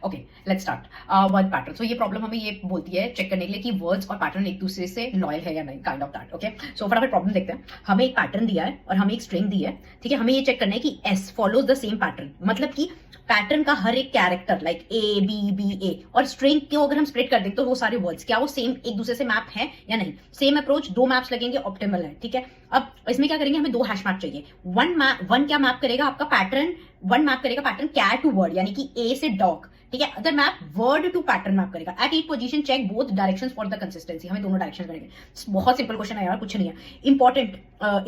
Okay, let's start. Word pattern. So ये problem हमें ये बोलती है चेक करने के लिए कि वर्ड्स और पैटर्न एक दूसरे से लॉयल है या नहीं, काइंड ऑफ दैट। ओके, सो फटाफट प्रॉब्लम देखते हैं। हमें एक पैटर्न दिया है और हमें एक स्ट्रिंग दी है, ठीक है। हमें ये चेक करना है कि S follows the same pattern, मतलब कि पैटर्न का हर एक character like A B B A और स्ट्रिंग को अगर हम स्प्लिट कर दें तो वो सारे वर्ड्स क्या वो सेम एक दूसरे से मैप है या नहीं। सेम अप्रोच, दो मैप्स लगेंगे, ऑप्टिमल है, ठीक है। अब इसमें क्या करेंगे, हमें दो हैश मैप चाहिए। वन क्या मैप करेगा आपका पैटर्न, वन मैप करेगा पैटर्न कैट टू वर्ड यानी कि ए से डॉग, ठीक है। Other map word to pattern map करेगा। At each position check both directions for the consistency. हमें दोनों डायरेक्शन करेंगे। बहुत सिंपल क्वेश्चन है यार, कुछ नहीं है इंपॉर्टेंट।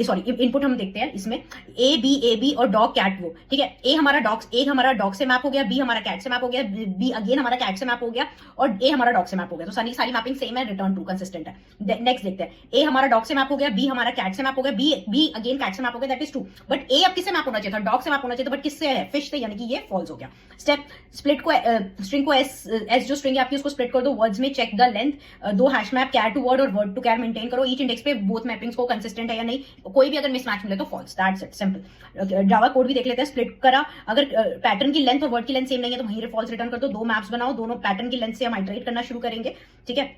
सॉरी, इनपुट हम देखते हैं इसमें ए बी और डॉग कैट वो, ठीक है। ए हमारा डॉग से मैप हो गया, बी हमारा कैट से मैप हो गया, बी अगेन हमारा कैट से मैप हो गया और ए हमारा डॉग से मैप हो गया। तो सारी मैपिंग सेम है, रिटर्न टू कंसिस्टेंट है। नेक्स्ट देखते हैं, ए हमारा डॉग से मैप हो गया, बी हमारा कैट से मैप हो गया, बी अगेन कैट से मैप हो गया, दैट इज ट्रू। बट ए अब किससे मैप होना चाहिए था, डॉग से मैप होना चाहिए था, बट किससे है, फिश से, यानी कि ये फॉल्स हो गया। स्टेप स्प्लिट को स्ट्रिंग को एस जो स्ट्रिंग है आपकी उसको स्प्लिट कर दो वर्ड्स में, चेक द लेंथ, दो hash map char to word और वर्ड टू कैर मेंटेन करो। ईच इंडेक्स पे बोथ मैपिंग्स को कंसिस्टेंट है या नहीं, कोई भी अगर मिसमैच मिले तो false, that's it, simple. Java code भी देख लेते हैं। स्प्लिट करा, अगर पैटर्न की लेंथ और वर्ड की लेंथ सेम नहीं है तो वहीं फॉल्स रिटर्न कर दो। दो मैप्स बनाओ, दोनों पैटर्न की लेंथ से हम आइटरेट करना शुरू करेंगे, ठीक है।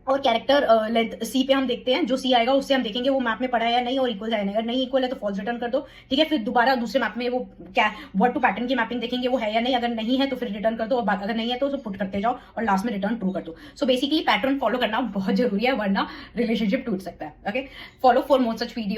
और कैरेक्टर लेंथ सी पे हम देखते हैं, जो सी आएगा उससे हम देखेंगे वो मैप में पड़ा है या नहीं और इक्वल है या नहीं। अगर नहीं इक्वल है तो फॉल्स रिटर्न कर दो, ठीक है। फिर दोबारा दूसरे मैप में वो क्या वर्ड टू पैटर्न की मैपिंग देखेंगे वो है या नहीं, अगर नहीं है तो फिर रिटर्न कर दो और अगर नहीं है तो उसे पुट करते जाओ और लास्ट में रिटर्न ट्रू कर दो। सो बेसिकली पैटर्न फॉलो करना बहुत जरूरी है, वरना रिलेशनशिप टूट सकता है। Okay, follow for more such video.